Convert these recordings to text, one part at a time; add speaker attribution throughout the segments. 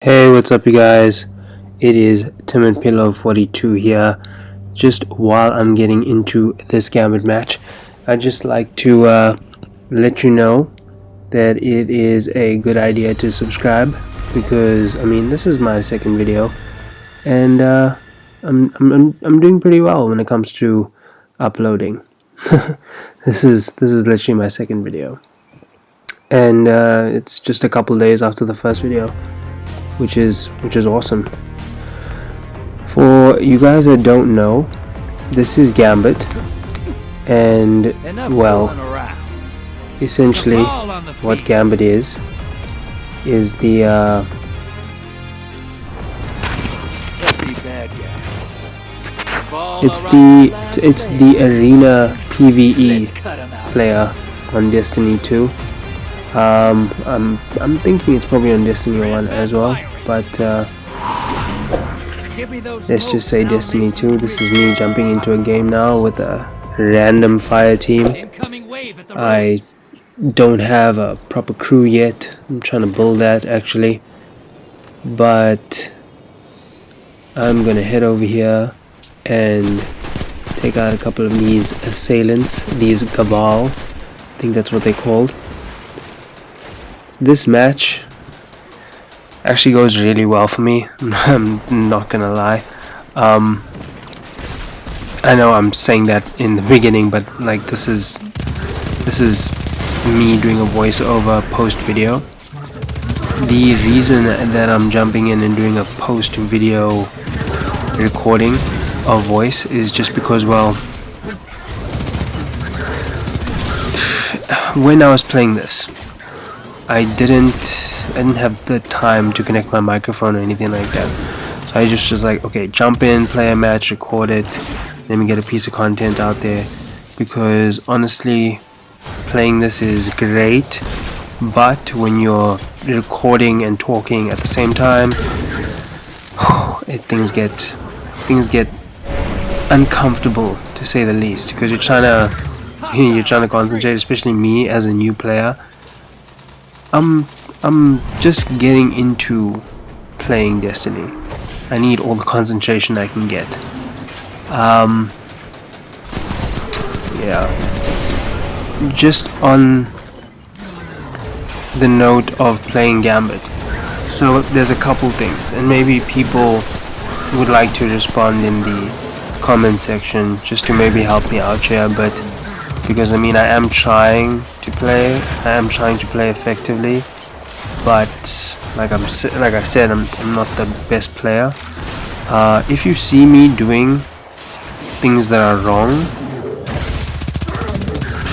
Speaker 1: Hey, what's up you guys? It is TimidPillow42 here. Just while I'm getting into this Gambit match, I'd just like to let you know that it is a good idea to subscribe because this is my second video and I'm doing pretty well when it comes to uploading. This is literally my second video, and it's just a couple days after the first video, which is awesome. For you guys that don't know, this is Gambit, and well, essentially what Gambit is the it's the arena PvE player on Destiny 2. I'm thinking it's probably on Destiny 1 as well, but let's just say Destiny 2. This is me jumping into a game now with a random fire team. I don't have a proper crew yet. I'm trying to build that actually, but I'm gonna head over here and take out a couple of these assailants, these Cabal, I think that's what they're called. This match actually goes really well for me. I'm not gonna lie. I know I'm saying that in the beginning, but like this is me doing a voiceover post video. The reason that I'm jumping in and doing a post video recording of voice is just because, well, when I was playing this, I didn't have the time to connect my microphone or anything like that. So I just was like, okay, jump in, play a match, record it, let me get a piece of content out there. Because honestly, playing this is great, but when you're recording and talking at the same time, things get uncomfortable, to say the least, because you're trying to concentrate, especially me as a new player. I'm just getting into playing Destiny. I need all the concentration I can get. Yeah. Just on the note of playing Gambit, so there's a couple things, and maybe people would like to respond in the comment section just to maybe help me out here, but because I am trying to play effectively, but like I said, I'm not the best player. If you see me doing things that are wrong,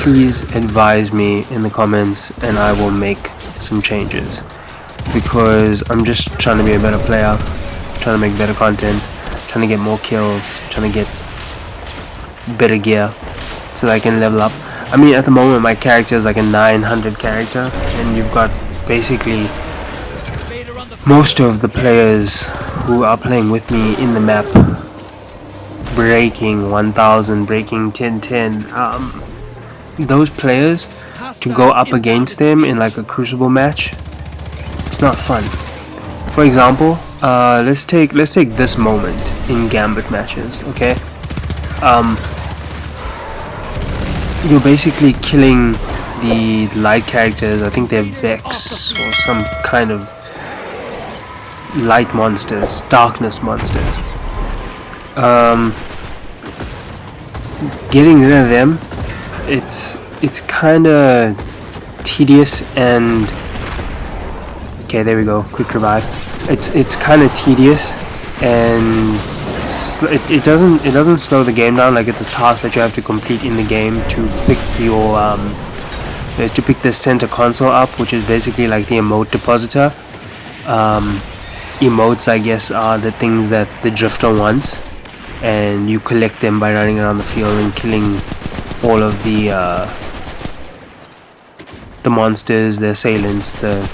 Speaker 1: please advise me in the comments and I will make some changes, because I'm just trying to be a better player, trying to make better content, trying to get more kills, trying to get better gear so that I can level up. At the moment my character is like a 900 character, and you've got basically most of the players who are playing with me in the map breaking 1000, breaking 1010. Those players, to go up against them in like a crucible match, it's not fun. For example, let's take this moment in Gambit matches, okay? You're basically killing the light characters. I think they're Vex or some kind of light monsters, darkness monsters. Getting rid of them, it's kind of tedious, and okay, there we go, quick revive. It's kind of tedious, and it doesn't slow the game down. Like, it's a task that you have to complete in the game to pick your to pick the center console up, which is basically like the emote depositor. Emotes, I guess, are the things that the drifter wants, and you collect them by running around the field and killing all of the monsters, the assailants, the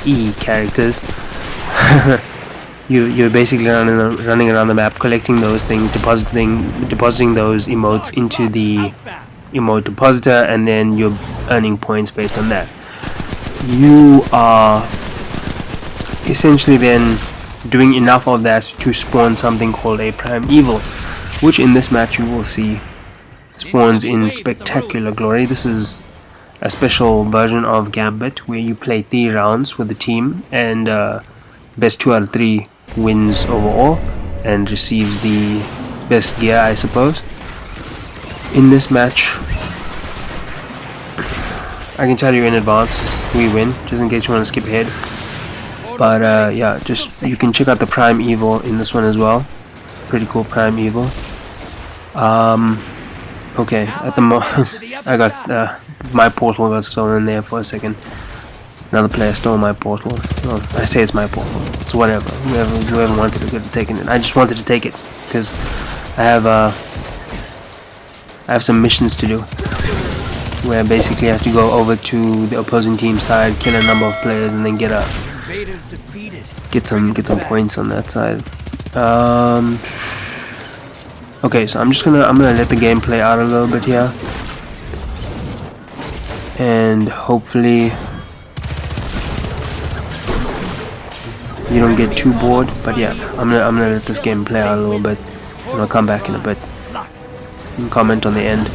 Speaker 1: E characters. You're basically running around the map, collecting those things, depositing those emotes into the emote depositor, and then you're earning points based on that. You are essentially then doing enough of that to spawn something called a Prime Evil, which in this match you will see spawns in spectacular glory. This is a special version of Gambit where you play 3 rounds with the team, and best 2 out of 3 wins overall and receives the best gear, I suppose. In this match, I can tell you in advance we win, just in case you want to skip ahead. But yeah, just you can check out the Prime Evil in this one as well. Pretty cool Prime Evil. Okay, at the moment I got my portal got stolen there for a second. Another player stole my portal. Well, I say it's my portal. It's whatever. Whoever wanted it could have taken it. I just wanted to take it because I have some missions to do, where basically I have to go over to the opposing team side, kill a number of players, and then get some points on that side. Okay, so I'm gonna let the game play out a little bit here, and hopefully you don't get too bored. But yeah, I'm gonna let this game play out a little bit, and I'll come back in a bit and comment on the end.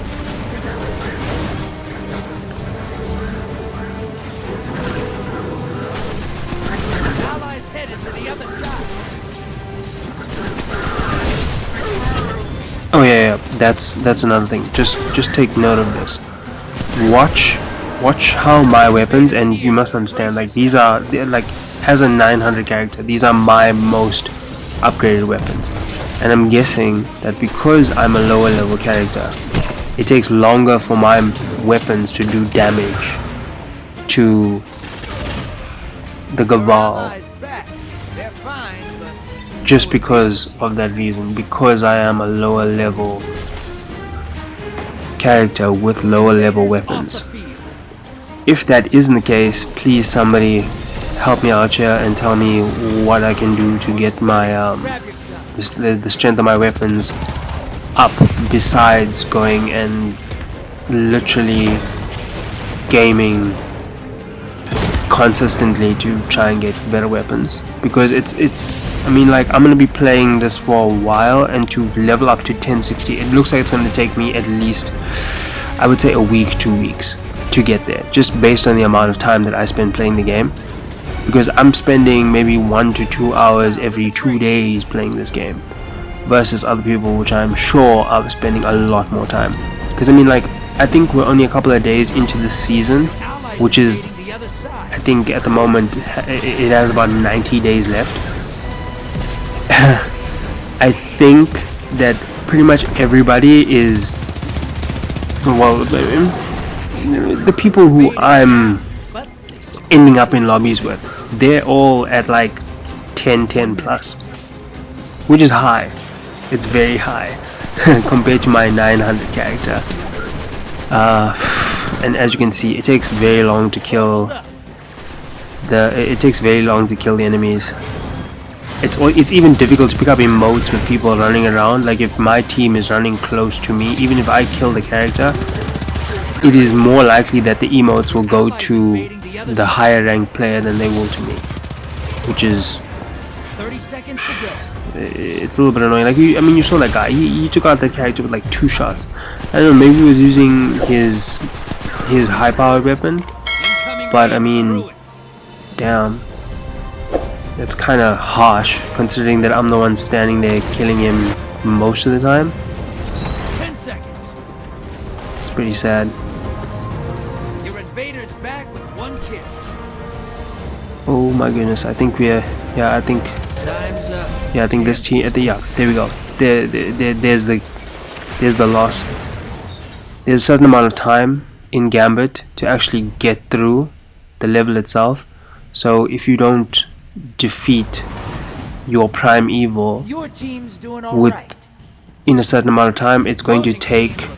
Speaker 1: Oh yeah, that's another thing. Just take note of this. Watch how my weapons, and you must understand, like they're like, as a 900 character, these are my most upgraded weapons, and I'm guessing that because I'm a lower level character, it takes longer for my weapons to do damage to the Gaval, just because of that reason, because I am a lower level character with lower level weapons. If that isn't the case, please somebody help me out here and tell me what I can do to get my the strength of my weapons up, besides going and literally gaming consistently to try and get better weapons. Because it's I mean, like, I'm gonna be playing this for a while, and to level up to 1060, it looks like it's gonna take me at least, I would say, a week, 2 weeks to get there, just based on the amount of time that I spend playing the game. Because I'm spending maybe 1 to 2 hours every 2 days playing this game, versus other people which I'm sure are spending a lot more time. Because I mean, like, I think we're only a couple of days into this season, which is, I think at the moment it has about 90 days left. I think that pretty much everybody is, well, the people who I'm ending up in lobbies with, they're all at like 10 plus, which is high. It's very high compared to my 900 character. And as you can see, it takes very long to kill the enemies. It's even difficult to pick up emotes with people running around. Like, if my team is running close to me, even if I kill the character, it is more likely that the emotes will go to the higher ranked player than they will to me, which is, it's a little bit annoying. Like, I mean, you saw that guy, he took out that character with like 2 shots. I don't know, maybe he was using his high powered weapon, but I mean, damn, that's kind of harsh considering that I'm the one standing there killing him most of the time.
Speaker 2: 10 seconds.
Speaker 1: It's pretty sad.
Speaker 2: Your invader's back with 1 kill.
Speaker 1: Oh my goodness, I think we're, yeah, I think
Speaker 2: Time's up.
Speaker 1: yeah, I think this team, yeah, there we go. There's the loss. There's a certain amount of time in Gambit to actually get through the level itself. So if you don't defeat your Prime Evil
Speaker 2: Your team's doing all
Speaker 1: with
Speaker 2: right.
Speaker 1: in a certain amount of time, it's going to take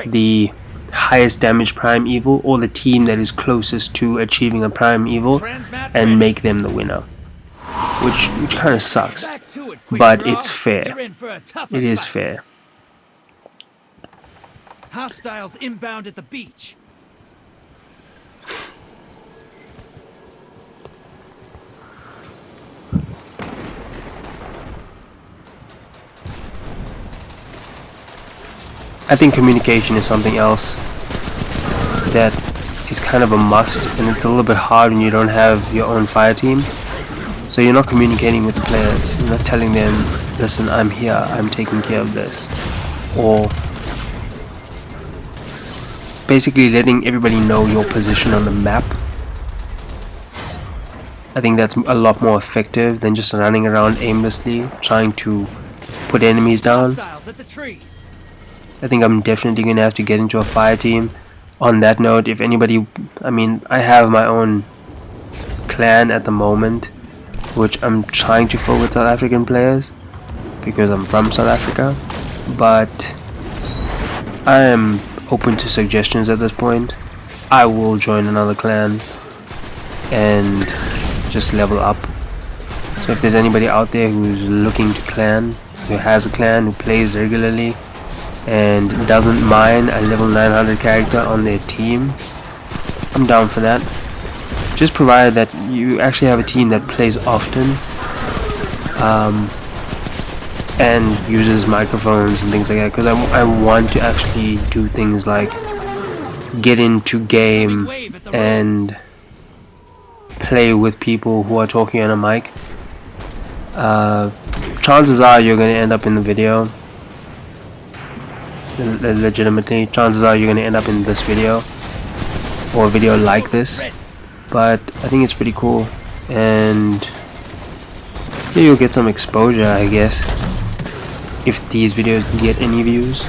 Speaker 1: the highest damage Prime Evil, or the team that is closest to achieving a Prime Evil, and make them the winner. Which kind of sucks,
Speaker 2: Back to it, quick
Speaker 1: but
Speaker 2: draw.
Speaker 1: it's fair.
Speaker 2: You're in for a tougher
Speaker 1: It is
Speaker 2: fight.
Speaker 1: fair.
Speaker 2: Hostiles inbound at the beach.
Speaker 1: I think communication is something else that is kind of a must, and it's a little bit hard when you don't have your own fire team. So you're not communicating with the players, you're not telling them, listen, I'm here, I'm taking care of this, or basically letting everybody know your position on the map. I think that's a lot more effective than just running around aimlessly trying to put enemies down. I think I'm definitely gonna have to get into a fire team. On that note, if anybody, I mean, I have my own clan at the moment, which I'm trying to fill with South African players because I'm from South Africa, but I am open to suggestions at this point. I will join another clan and just level up. So if there's anybody out there who's looking to clan, who has a clan, who plays regularly and doesn't mind a level 900 character on their team, I'm down for that. Just provided that you actually have a team that plays often and uses microphones and things like that, because I want to actually do things like get into game and play with people who are talking on a mic. Chances are you're going to end up in the video. Legitimately, chances are you're going to end up in this video or a video like this, but I think it's pretty cool, and yeah, you'll get some exposure, I guess, if these videos get any views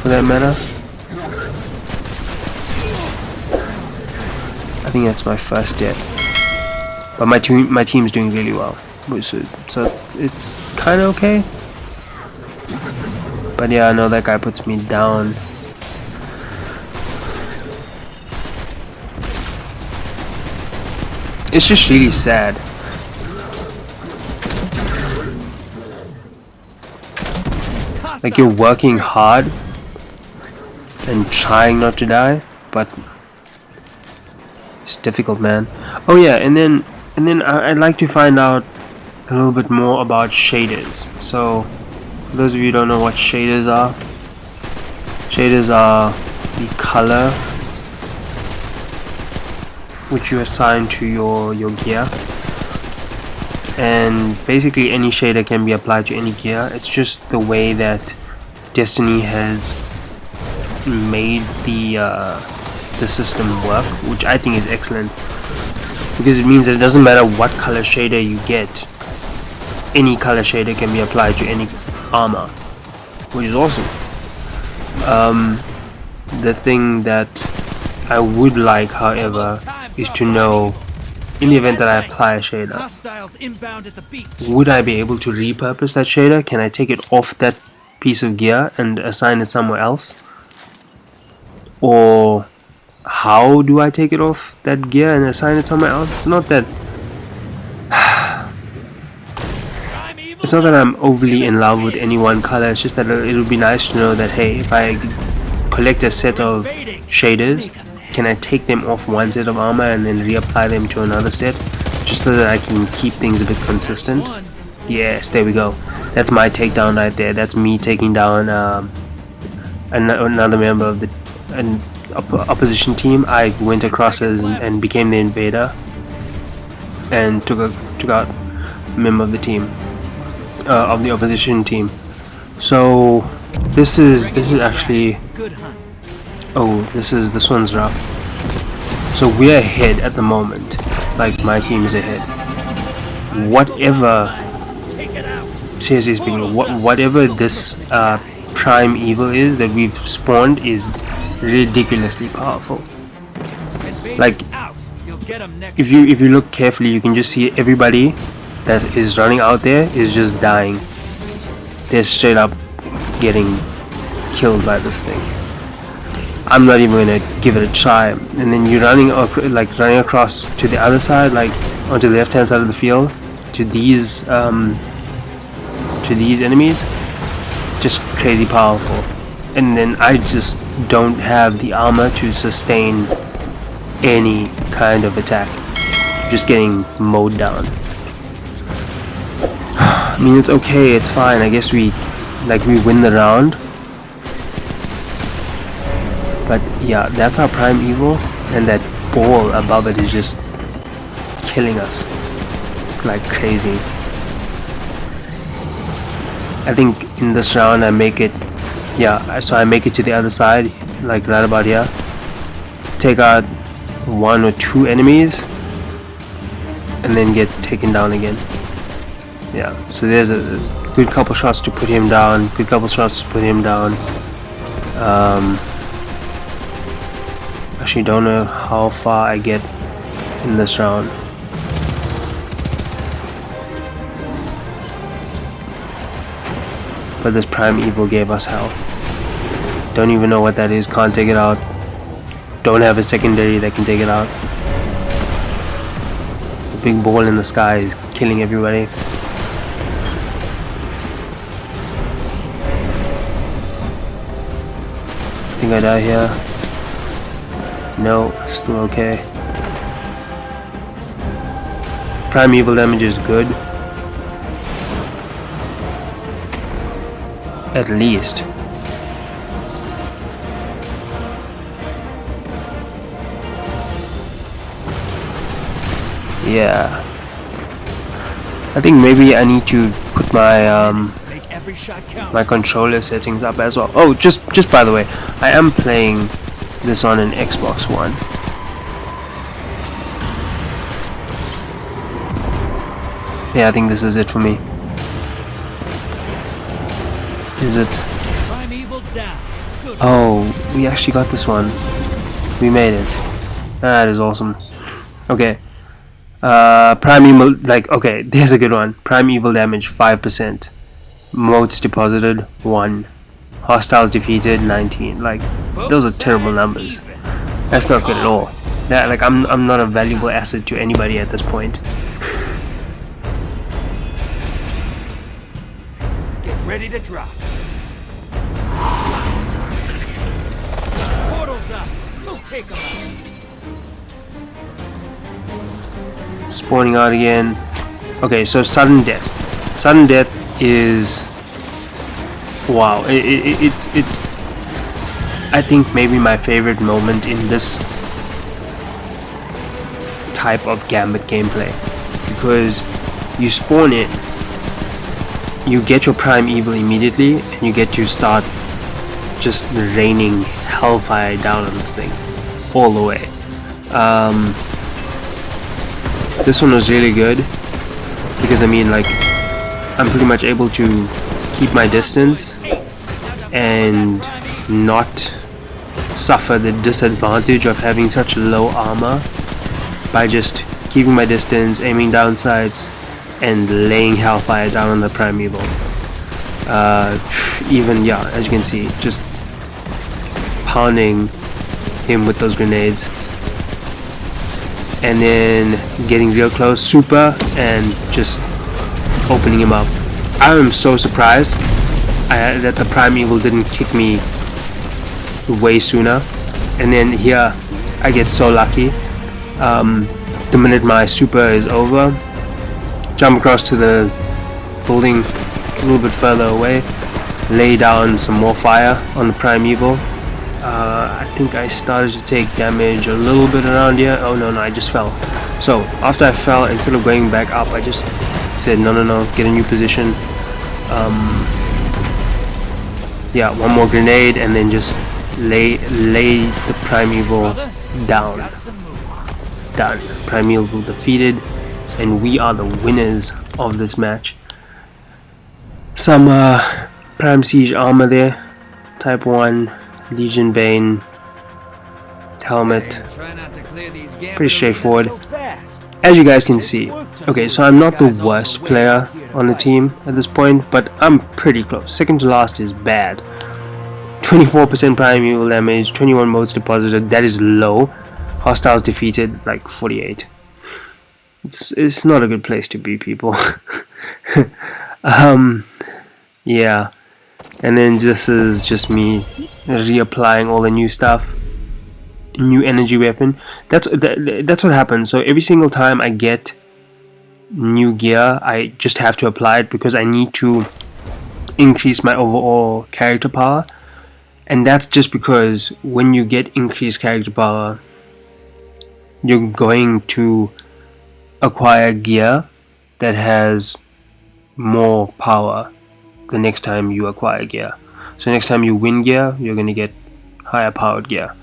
Speaker 1: for that matter. I think that's my first death, but my team's doing really well, so it's kind of okay. But yeah, I know that guy puts me down. It's just really sad. Like, you're working hard and trying not to die, but it's difficult, man. Oh yeah, and then I'd like to find out a little bit more about shaders. So for those of you who don't know what shaders are the color which you assign to your gear, and basically any shader can be applied to any gear. It's just the way that Destiny has made the system work, which I think is excellent, because it means that it doesn't matter what color shader you get, any color shader can be applied to any armor, which is awesome. The thing that I would like, however, is to know, in the event that I apply a shader, would I be able to repurpose that shader? Can I take it off that piece of gear and assign it somewhere else? Or how do I take it off that gear and assign it somewhere else? It's not that I'm overly in love with any one color. It's just that it would be nice to know that, hey, if I collect a set of shaders, can I take them off one set of armor and then reapply them to another set, just so that I can keep things a bit consistent? Yes, there we go. That's my takedown right there. That's me taking down another member of the opposition team. I went across and became the invader and took out a member of the team, of the opposition team. So this is actually, oh, this one's rough. So we're ahead at the moment. Like, my team is ahead. Whatever, seriously speaking, whatever this prime evil is that we've spawned is ridiculously powerful. Like, if you look carefully, you can just see everybody that is running out there is just dying. They're straight up getting killed by this thing. I'm not even gonna give it a try. And then you're running across to the other side, like onto the left hand side of the field, to these enemies, just crazy powerful. And then I just don't have the armor to sustain any kind of attack. Just getting mowed down. I mean, it's okay, it's fine. I guess we win the round. But yeah, that's our prime evil, and that ball above it is just killing us like crazy. I think in this round I make it, yeah, so I make it to the other side, like right about here, take out 1 or 2 enemies, and then get taken down again. Yeah, so there's a good couple shots to put him down, good couple shots to put him down. Actually don't know how far I get in this round. But this prime evil gave us hell. Don't even know what that is, can't take it out. Don't have a secondary that can take it out. The big ball in the sky is killing everybody. I think I die here. No, still okay. Prime evil damage is good. At least. Yeah. I think maybe I need to put my my controller settings up as well. Oh, just by the way, I am playing this on an Xbox One. Yeah, I think this is it for me. Is it? Oh, we actually got this one. We made it. That is awesome. Okay. Prime evil, like, okay, there's a good one. Prime evil damage 5%. Motes deposited 1. Hostiles defeated 19. Like, those are terrible numbers. That's not good at all. That, like, I'm not a valuable asset to anybody at this point.
Speaker 2: Get ready to drop. Portals up. We'll take them out.
Speaker 1: Spawning out again. Okay, so sudden death. Sudden death is, wow. It's I think maybe my favorite moment in this type of Gambit gameplay, because you spawn in, you get your prime evil immediately, and you get to start just raining hellfire down on this thing all the way. This one was really good because, I mean, like, I'm pretty much able to keep my distance and not suffer the disadvantage of having such low armor by just keeping my distance, aiming down sights, and laying hellfire down on the prime evil. Even, yeah, as you can see, just pounding him with those grenades. And then getting real close, super, and just opening him up. I am so surprised that the prime evil didn't kick me way sooner. And then here I get so lucky. The minute my super is over, jump across to the building a little bit further away, lay down some more fire on the prime evil. I think I started to take damage a little bit around here. Oh no, I just fell. So after I fell, instead of going back up, I just said no, get a new position. Yeah, one more grenade, and then just lay the prime evil down. Done. Prime evil defeated, and we are the winners of this match. Some prime siege armor there, type 1. Legion Bane, helmet, pretty straightforward. As you guys can see, okay, so I'm not the worst player on the team at this point, but I'm pretty close. Second to last is bad. 24% prime evil damage, 21 motes deposited, that is low. Hostiles defeated, like 48. It's not a good place to be, people. Yeah. And then this is just me reapplying all the new stuff, new energy weapon. That's what happens. So every single time I get new gear, I just have to apply it because I need to increase my overall character power. And that's just because when you get increased character power, you're going to acquire gear that has more power the next time you acquire gear. So next time you win gear, you're going to get higher powered gear.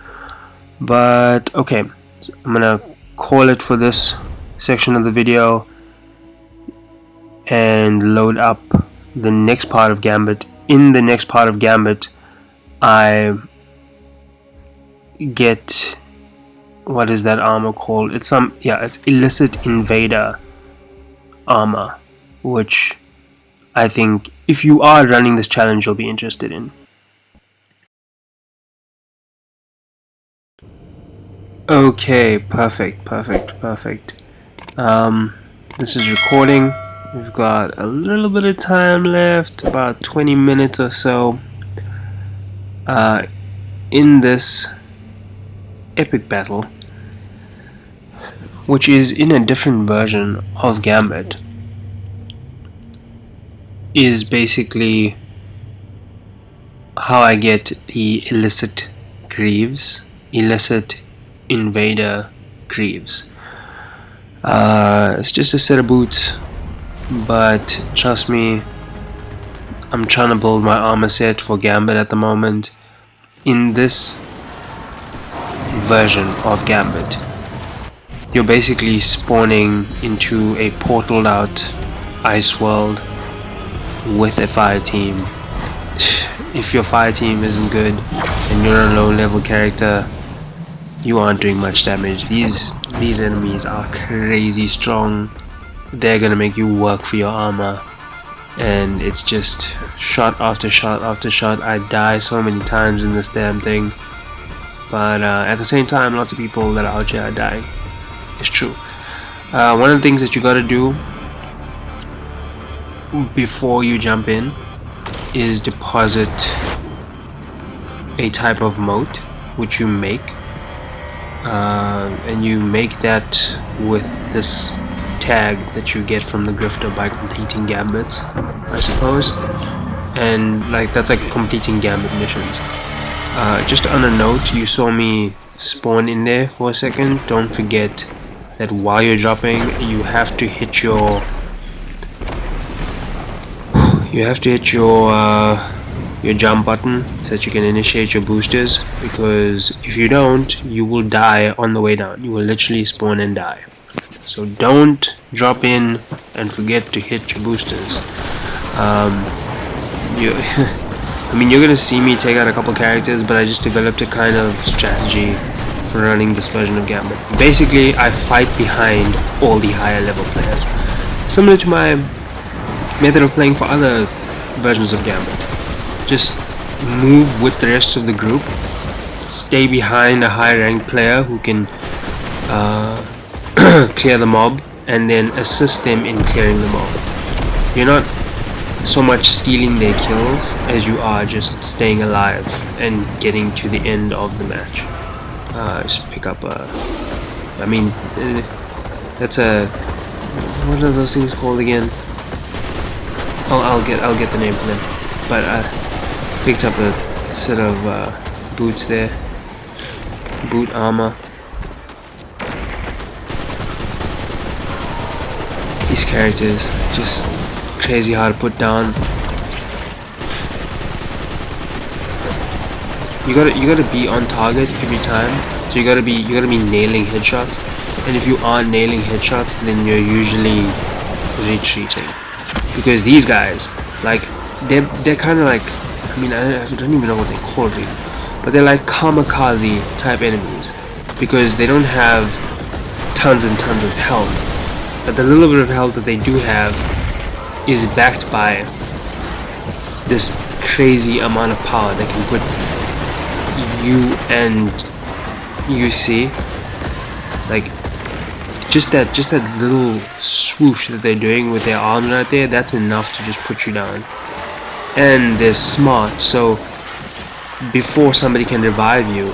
Speaker 1: But okay, so I'm gonna call it for this section of the video and load up the next part of Gambit. In the next part of Gambit, I get, what is that armor called? It's it's Illicit Invader armor, which I think if you are running this challenge, you'll be interested in. Okay, perfect. This is recording. We've got a little bit of time left, about 20 minutes or so, in this epic battle, which is in a different version of Gambit. Is basically how I get the Illicit Greaves, Illicit Invader Greaves. It's just a set of boots, but trust me, I'm trying to build my armor set for Gambit at the moment. In this version of Gambit, you're basically spawning into a portaled out ice world with a fire team. If your fire team isn't good and you're a low level character, you aren't doing much damage. These enemies are crazy strong. They're gonna make you work for your armor, and it's just shot after shot after shot. I die so many times in this damn thing, but at the same time, lots of people that are out here are dying. It's true. One of the things that you gotta do before you jump in is deposit a type of moat, which you make, and you make that with this tag that you get from the grifter by completing gambits, I suppose. And like that's like completing gambit missions. Just on a note, you saw me spawn in there for a second. Don't forget that while you're dropping, you have to hit your jump button so that you can initiate your boosters, because if you don't, you will die on the way down. You will literally spawn and die. So don't drop in and forget to hit your boosters. I mean, you're gonna see me take out a couple characters, but I just developed a kind of strategy for running this version of Gambit. Basically, I fight behind all the higher level players, similar to my method of playing for other versions of Gambit. Just move with the rest of the group, stay behind a high ranked player who can clear the mob, and then assist them in clearing the mob. You're not so much stealing their kills as you are just staying alive and getting to the end of the match. Just pick up I mean, that's a, what are those things called again? I'll get the name for them. But I picked up a set of boots there, boot armor. These characters just crazy hard to put down. You gotta be on target every time. So you gotta be nailing headshots. And if you aren't nailing headshots, then you're usually retreating. Because these guys, like, they're kind of like, I mean, I don't even know what they're called really, but they're like kamikaze type enemies, because they don't have tons and tons of health, but the little bit of health that they do have is backed by this crazy amount of power that can put you and UC, like, just that little swoosh that they're doing with their arms right there, that's enough to just put you down. And they're smart, so before somebody can revive you,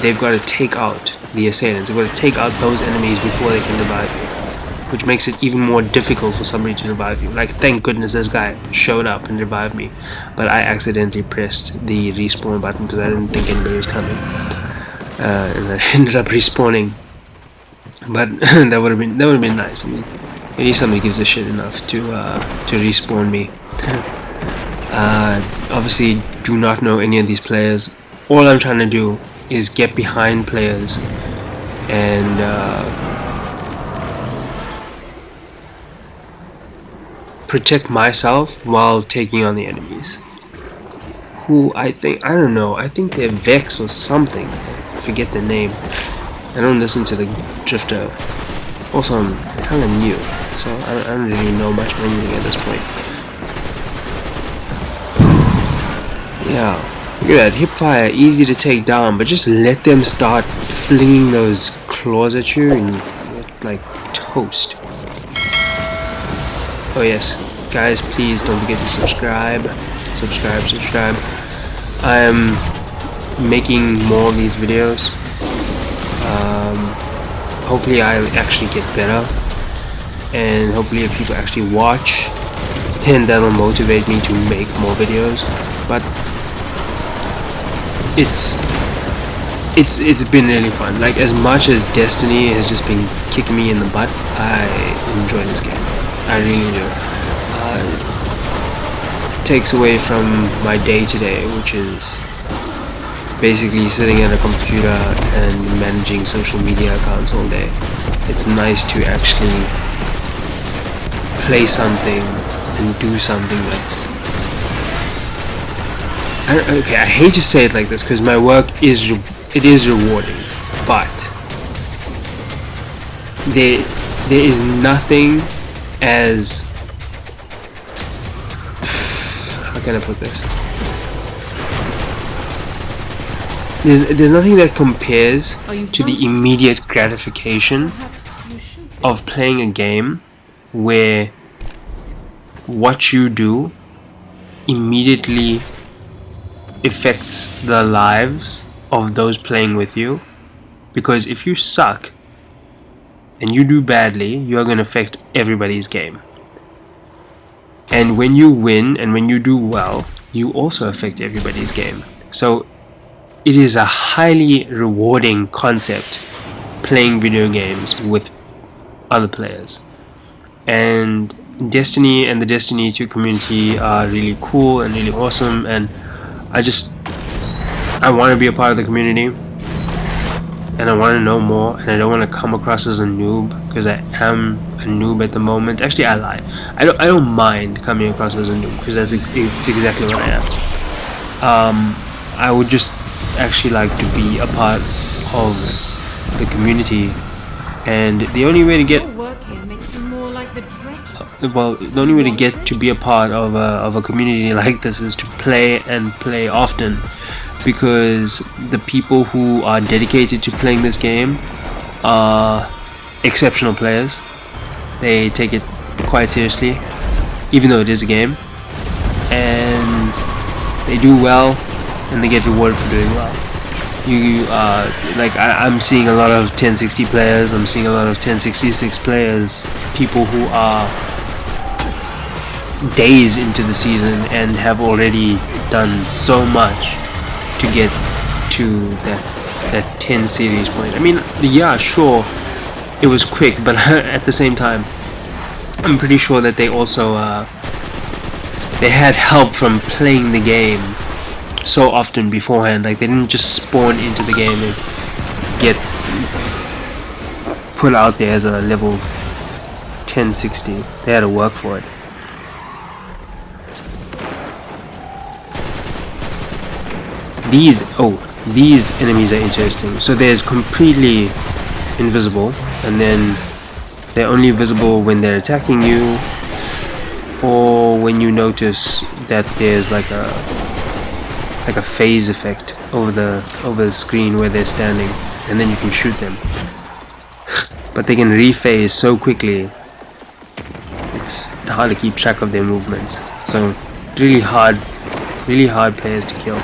Speaker 1: they've got to take out the assailants. They've got to take out those enemies before they can revive you. which makes it even more difficult for somebody to revive you. Like, thank goodness this guy showed up and revived me, but I accidentally pressed the respawn button because I didn't think anybody was coming, and I ended up respawning. But that would have been nice. I mean, at least somebody gives a shit enough to respawn me. Obviously, do not know any of these players. All I'm trying to do is get behind players and protect myself while taking on the enemies. Who I don't know. I think they're Vex or something. I forget the name. I don't listen to the Drifter. Also, I'm kinda new, so I don't really know much of anything at this point. Yeah, look at that, hipfire, easy to take down, but just let them start flinging those claws at you and get like toast. Oh yes, guys, please don't forget to subscribe. Subscribe. I am making more of these videos. Hopefully I'll actually get better, and hopefully if people actually watch, then that'll motivate me to make more videos. But it's been really fun. Like, as much as Destiny has just been kicking me in the butt, I enjoy this game. I really do. It takes away from my day-to-day, which is basically sitting at a computer and managing social media accounts all day. It's nice to actually play something and do something that's... I hate to say it like this because my work is rewarding, but there is nothing as... how can I put this? There's nothing that compares to the immediate gratification of playing a game where what you do immediately affects the lives of those playing with you. Because if you suck and you do badly, you're going to affect everybody's game. And when you win and when you do well, you also affect everybody's game. So it is a highly rewarding concept playing video games with other players. And Destiny and the Destiny 2 community are really cool and really awesome, and I want to be a part of the community, and I want to know more, and I don't want to come across as a noob, because I am a noob at the moment. Actually, I lie. I don't mind coming across as a noob, because it's exactly what I am. I would just actually like to be a part of the community, and the only way to get to be a part of a community like this is to play and play often, because the people who are dedicated to playing this game are exceptional players. They take it quite seriously, even though it is a game, and they do well and they get rewarded for doing well. I'm seeing a lot of 1060 players, I'm seeing a lot of 1066 players, people who are days into the season and have already done so much to get to that 10 series point. I mean, yeah, sure, it was quick, but at the same time, I'm pretty sure that they also they had help from playing the game so often beforehand. Like, they didn't just spawn into the game and get put out there as a level 1060. They had to work for it. These enemies are interesting. So there's completely invisible, and then they're only visible when they're attacking you, or when you notice that there's like a phase effect over the screen where they're standing, and then you can shoot them. But they can rephase so quickly, it's hard to keep track of their movements. So really hard players to kill.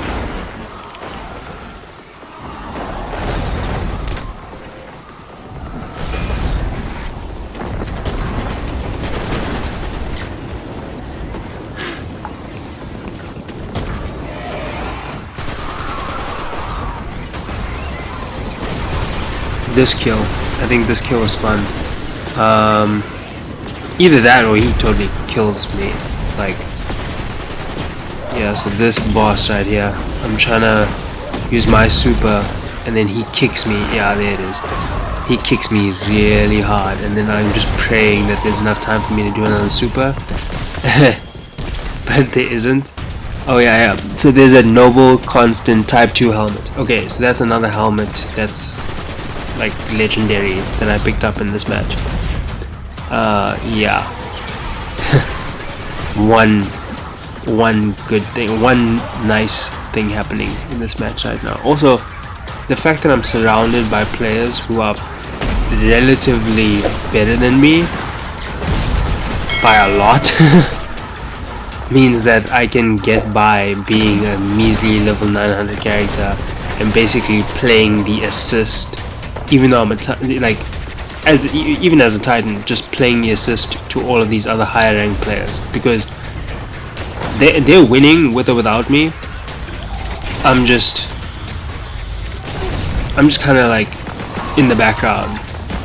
Speaker 1: this kill. I think this kill was fun. Either that or he totally kills me. Like, yeah, so this boss right here, I'm trying to use my super and then he kicks me. Yeah, there it is. He kicks me really hard and then I'm just praying that there's enough time for me to do another super. But there isn't. Oh yeah. So there's a noble constant type 2 helmet. Okay, so that's another helmet that's like legendary that I picked up in this match. Yeah. one good thing, one nice thing happening in this match right now. Also, the fact that I'm surrounded by players who are relatively better than me by a lot means that I can get by being a measly level 900 character and basically playing the assist, even though I'm even as a Titan, just playing the assist to all of these other higher ranked players, because they're winning with or without me. I'm just kind of like in the background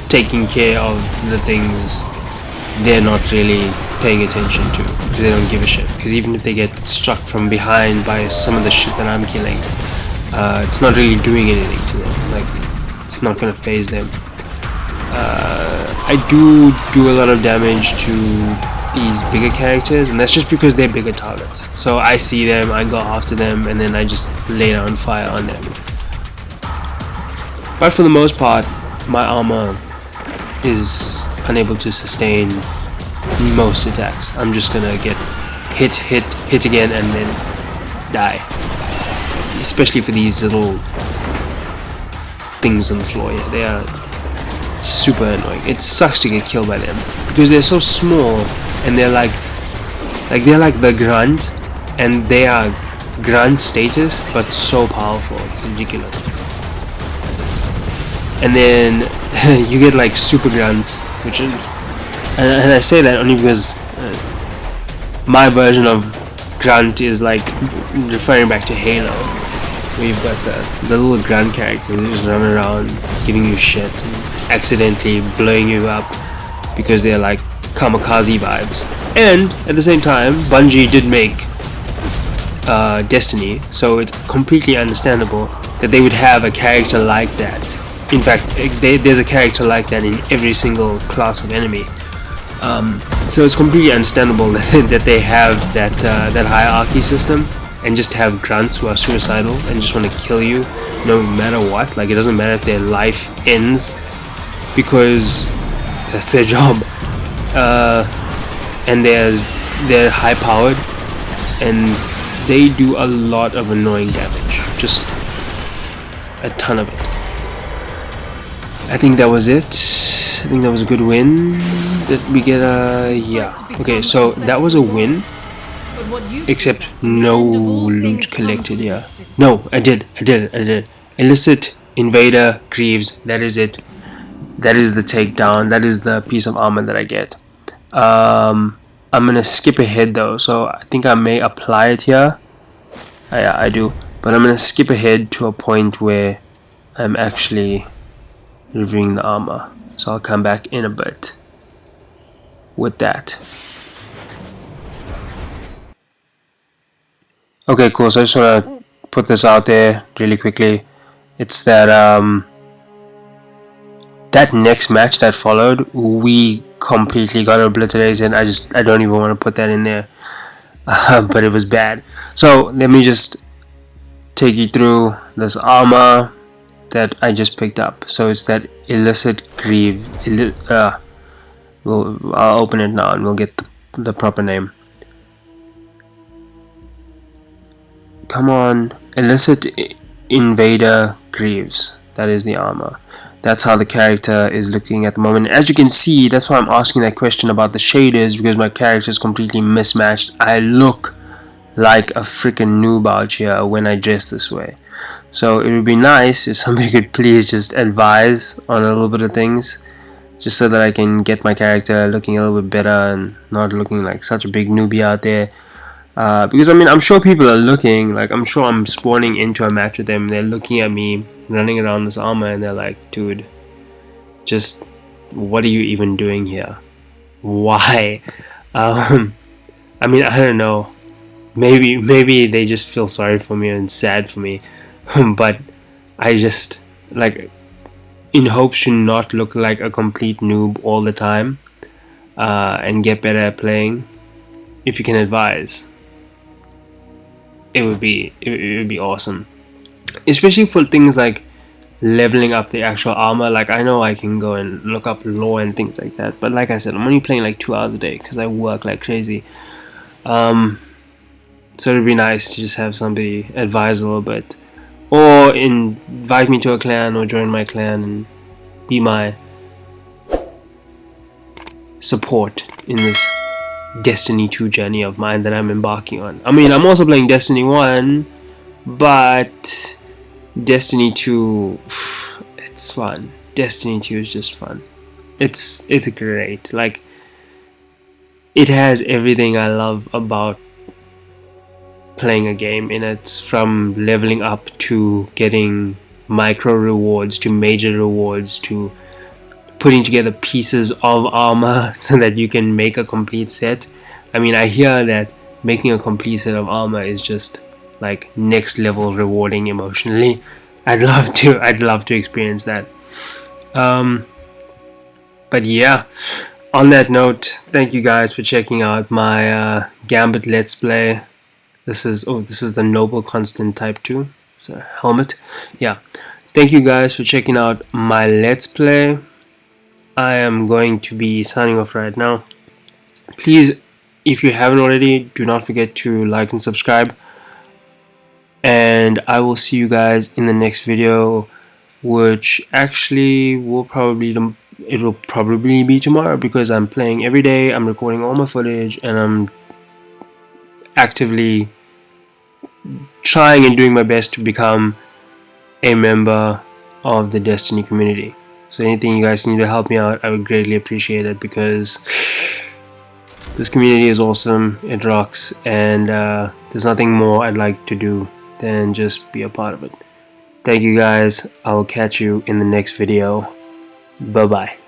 Speaker 1: taking care of the things they're not really paying attention to. They don't give a shit, because even if they get struck from behind by some of the shit that I'm killing, it's not really doing anything to them. Like, it's not gonna phase them. I do a lot of damage to these bigger characters, and that's just because they're bigger targets. So I see them, I go after them, and then I just lay down fire on them. But for the most part, my armor is unable to sustain most attacks. I'm just gonna get hit again, and then die. Especially for these little things on the floor here. They are super annoying. It sucks to get killed by them because they're so small, and they're like they're like the grunt, and they are grunt status but so powerful. It's ridiculous. And then you get like super grunts, which is, and I say that only because my version of grunt is like referring back to Halo. We've got the little grunt characters who just run around giving you shit and accidentally blowing you up because they're like kamikaze vibes. And at the same time, Bungie did make Destiny, so it's completely understandable that they would have a character like that. In fact, there's a character like that in every single class of enemy. So it's completely understandable that they have that hierarchy system, and just have grunts who are suicidal and just want to kill you no matter what. Like, it doesn't matter if their life ends, because that's their job. And they're high powered, and they do a lot of annoying damage, just a ton of it. I think that was it. I think that was a good win. Did we get a... yeah. Okay, so that was a win. Except no loot collected, yeah. No, I did. Illicit Invader Greaves, that is it. That is the takedown. That is the piece of armor that I get. I'm gonna skip ahead though, so I think I may apply it here. Yeah, I do. But I'm gonna skip ahead to a point where I'm actually reviewing the armor. So I'll come back in a bit with that. Okay, cool. So I just want to put this out there really quickly. It's that that next match that followed, we completely got obliterated. I don't even want to put that in there, but it was bad. So let me just take you through this armor that I just picked up. So it's that Illicit Greaves. I'll open it now and we'll get the proper name. Come on, Illicit Invader Greaves. That is the armor. That's how the character is looking at the moment. As you can see, that's why I'm asking that question about the shaders, because my character is completely mismatched. I look like a freaking noob out here when I dress this way. So it would be nice if somebody could please just advise on a little bit of things, just so that I can get my character looking a little bit better and not looking like such a big newbie out there. Because I mean, I'm sure people are looking, like, I'm sure I'm spawning into a match with them, they're looking at me running around this armor and they're like, dude, just, what are you even doing here? Why? I mean, I don't know. Maybe they just feel sorry for me and sad for me, but I just, like, in hopes to not look like a complete noob all the time, and get better at playing. If you can advise, it would be awesome, especially for things like leveling up the actual armor. Like, I know I can go and look up lore and things like that, but like I said, I'm only playing like 2 hours a day because I work like crazy. So it'd be nice to just have somebody advise a little bit, or invite me to a clan, or join my clan and be my support in this Destiny 2 journey of mine that I'm embarking on. I mean, I'm also playing Destiny 1, but Destiny 2, it's fun. Destiny 2 is just fun. It's great. Like, it has everything I love about playing a game in it, from leveling up to getting micro rewards to major rewards to putting together pieces of armor so that you can make a complete set. I mean, I hear that making a complete set of armor is just like next level rewarding emotionally. I'd love to experience that. But yeah, on that note, thank you guys for checking out my Gambit Let's Play. This is the Noble Constant Type 2. So helmet. Yeah. Thank you guys for checking out my Let's Play. I am going to be signing off right now. Please, if you haven't already, do not forget to like and subscribe. And I will see you guys in the next video, which actually will probably be tomorrow, because I'm playing every day. I'm recording all my footage, and I'm actively trying and doing my best to become a member of the Destiny community. So anything you guys need to help me out, I would greatly appreciate it, because this community is awesome. It rocks, and there's nothing more I'd like to do than just be a part of it. Thank you guys. I will catch you in the next video. Bye bye.